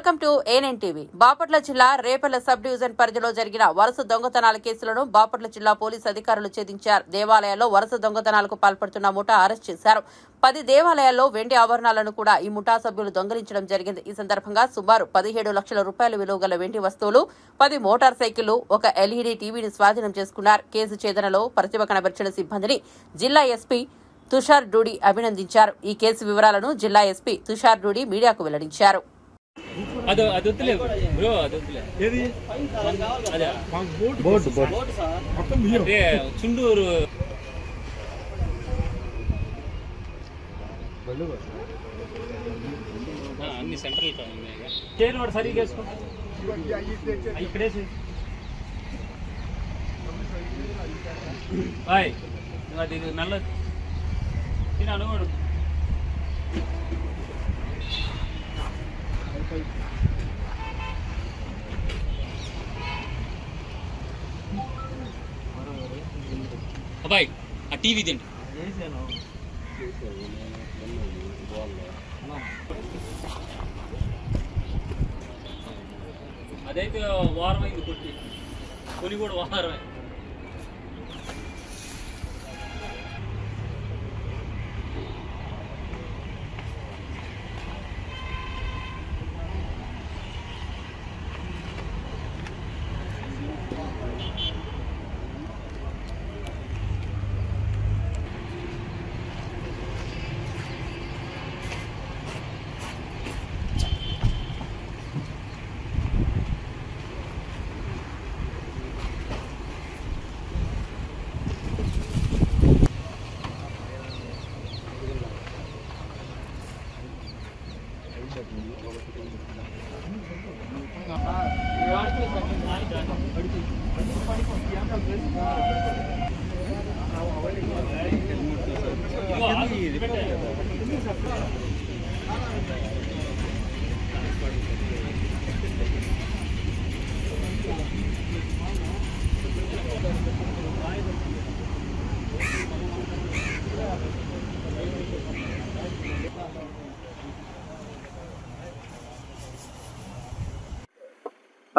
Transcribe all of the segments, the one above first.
Welcome to ANN TV. Bapatla జిల్లా Repalle sub division పరిధిలో జరిగిన వరుస దొంగతనాల కేసులను బాపట్ల జిల్లా పోలీసు అధికారులు ఛేదించారు. దేవాలయాల్లో వరుస దొంగతనాలకు పాల్పడుతున్న ముఠా అరెస్ట్ చేశారు. 10 దేవాలయాల్లో వెండి ఆభరణాలను కూడా ఈ ముఠా సభ్యులు దొంగిలించడం జరిగింది. ఈ సందర్భంగా సుమారు 17 లక్షల రూపాయల విలువ గల వెండి వస్తువులు, 10 మోటార్ సైకిళ్లు, ఒక ఎల్ఈడీ టీవీని స్వాధీనం చేసుకున్నారు. కేసు ఛేదనలో ప్రతిభ కనబర్చిన సిబ్బందిని జిల్లా ఎస్పీ తుషార్ డూడి అభినందించారు. ఈ కేసు వివరాలను జిల్లా ఎస్పీ తుషార్ డూడి మీడియాకు వెల్లడించారు. చుండూరు అన్ని సెంట్రల్ చైర్ వాడు సరిగ్గా వేసుకుంటా ఇక్కడేసి అది నల్ల తిన్నాడు వాడు అబ్బాయి ఆ టీవీ తిండి అదైతే వారం అయింది కొట్టి కొని కూడా వారమే.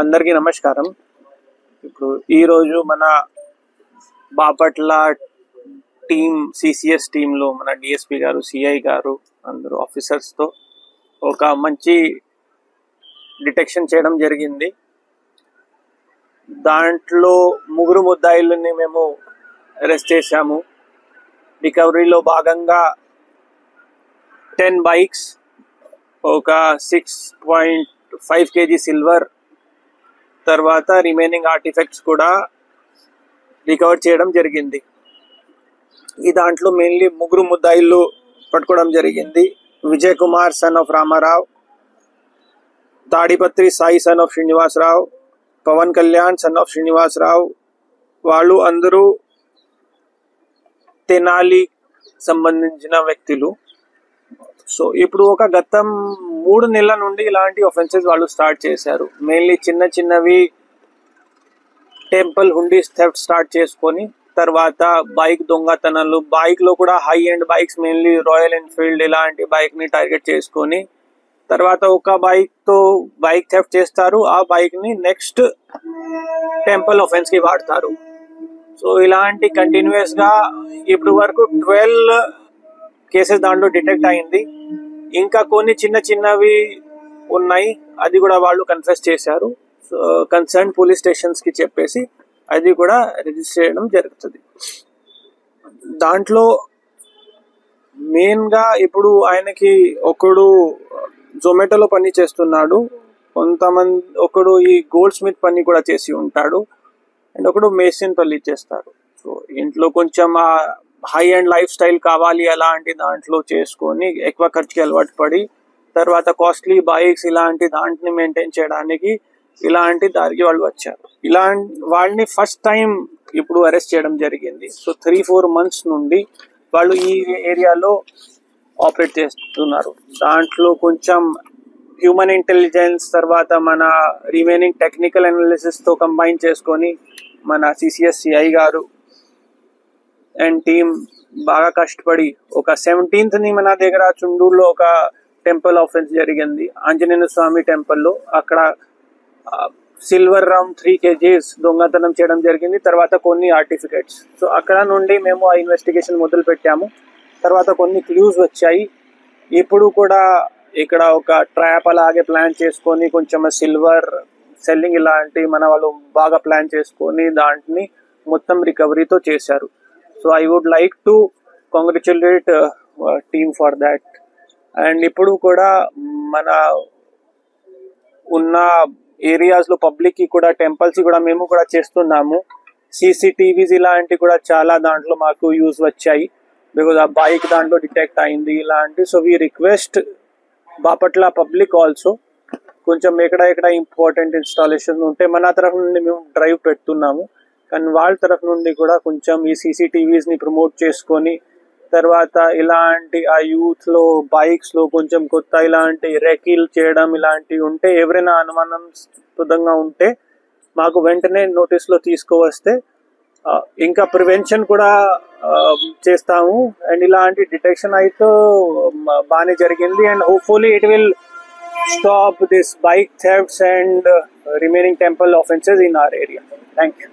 అందరికీ నమస్కారం. ఇప్పుడు ఈరోజు మన బాపట్ల టీమ్ సిసిఎస్ టీంలో మన డిఎస్పీ గారు, సిఐ గారు, అందరూ ఆఫీసర్స్తో ఒక మంచి డిటెక్షన్ చేయడం జరిగింది. దాంట్లో 3 ముద్దాయిలని మేము అరెస్ట్ చేశాము. రికవరీలో భాగంగా 10 బైక్స్, ఒక 6.5 kg సిల్వర్, తర్వాత రిమైనింగ్ ఆర్టిఫెక్ట్స్ కూడా రికవర్ చేయడం జరిగింది. ఈ దాంట్లో మెయిన్లీ 3 ముద్దాయిలు పట్టుకోవడం జరిగింది. Vijay Kumar son of Ramarao, Tadipatri Sai son of Srinivasarao, Pavan Kalyan son of Srinivasarao. వాళ్ళు అందరూ తెనాలి సంబంధించిన వ్యక్తులు. సో ఇప్పుడు ఒక గతం 3 నెలల నుండి ఇలాంటి ఆఫెన్సెస్ వాళ్ళు స్టార్ట్ చేశారు. మెయిన్లీ చిన్నవి టెంపుల్ హుండీస్ థెఫ్ట్ స్టార్ట్ చేసుకొని, తర్వాత బైక్ దొంగతనాలు, బైక్ లో కూడా high end bikes, mainly royal Enfield ఇలాంటి బైక్ ని టార్గెట్ చేసుకొని, తర్వాత ఒక బైక్ తో బైక్ థెఫ్ట్ చేస్తారు. ఆ బైక్ ని నెక్స్ట్ టెంపుల్ ఆఫెన్స్ కి వాడతారు. సో ఇలాంటి కంటిన్యూస్ గా ఇప్పుడు వరకు 12 కేసెస్ దాంట్లో డిటెక్ట్ అయింది. ఇంకా కొన్ని చిన్నవి ఉన్నాయి, అది కూడా వాళ్ళు కన్ఫెస్ చేశారు. సో కన్సర్న్ పోలీస్ స్టేషన్స్ కి చెప్పేసి అది కూడా రిజిస్టర్ చేయడం జరుగుతుంది. దాంట్లో మెయిన్ గా ఇప్పుడు ఆయనకి ఒకడు జొమాటోలో పని చేస్తున్నాడు, ఒకడు ఈ గోల్డ్ స్మిత్ పని కూడా చేసి ఉంటాడు, అండ్ ఒకడు మేసిన్ పల్లి చేస్తారు. సో ఇంట్లో కొంచెం హై అండ్ లైఫ్ స్టైల్ కావాలి అలాంటి దాంట్లో చేసుకొని ఎక్కువ ఖర్చుకి అలవాటు పడి, తర్వాత కాస్ట్లీ బైక్స్ ఇలాంటి దాంట్ని మెయింటైన్ చేయడానికి ఇలాంటి దారికి వాళ్ళు వచ్చారు. వాళ్ళని ఫస్ట్ టైం ఇప్పుడు అరెస్ట్ చేయడం జరిగింది. సో 3-4 months నుండి వాళ్ళు ఈ ఏరియాలో ఆపరేట్ చేస్తున్నారు. దాంట్లో కొంచెం హ్యూమన్ ఇంటెలిజెన్స్, తర్వాత మన రిమైనింగ్ టెక్నికల్ అనాలిసిస్ తో కంబైన్ చేసుకొని మన సిసిఎస్ సిఐ గారు అండ్ టీమ్ బాగా కష్టపడి ఒక 17th ని మన దగ్గర చుండూరులో ఒక టెంపుల్ ఆఫెన్స్ జరిగింది ఆంజనేయ స్వామి టెంపుల్లో. అక్కడ సిల్వర్ రౌండ్ 3 kgs దొంగతనం చేయడం జరిగింది, తర్వాత కొన్ని ఆర్టిఫికెట్స్. సో అక్కడ నుండి మేము ఆ ఇన్వెస్టిగేషన్ మొదలు పెట్టాము. తర్వాత కొన్ని క్లూస్ వచ్చాయి. ఇప్పుడు కూడా ఇక్కడ ఒక ట్రాప్ అలాగే ప్లాన్ చేసుకొని కొంచెం సిల్వర్ సెల్లింగ్ ఇలాంటి మన వాళ్ళు బాగా ప్లాన్ చేసుకొని దాంట్ని మొత్తం రికవరీతో చేశారు. So I would like to congratulate team for that. And ఇప్పుడు కూడా మన ఉన్న ఏరియాస్ లో పబ్లిక్ కి కూడా టెంపుల్స్ కూడా మేము కూడా చేస్తున్నాము. CCTVs ఇలాంటి కూడా చాలా దాంట్లో మాకు యూజ్ వచ్చాయి, బికాజ్ ఆ బైక్ దాంట్లో డిటెక్ట్ అయింది ఇలాంటి. So we request Bapatla public also కొంచెం ఎక్కడ ఇంపార్టెంట్ ఇన్స్టాలేషన్ ఉంటే మన తరఫు నుండి మేము డ్రైవ్ పెడుతున్నాము, కానీ వాళ్ళ తరఫు నుండి కూడా కొంచెం ఈ CCTVs ని ప్రమోట్ చేసుకొని తర్వాత ఇలాంటి ఆ యూత్ లో బైక్స్ లో కొంచెం కొత్త ఇలాంటి రెకీల్ చేయడం ఇలాంటివి ఉంటే ఎవరైనా అనుమానాస్పదంగా ఉంటే మాకు వెంటనే నోటీస్ లో తీసుకువస్తే ఇంకా ప్రివెన్షన్ కూడా చేస్తాము. అండ్ ఇలాంటి డిటెక్షన్ అయితే బాగానే జరిగింది. And hopefully it will stop this bike thefts and remaining temple offenses in our area. Thank you.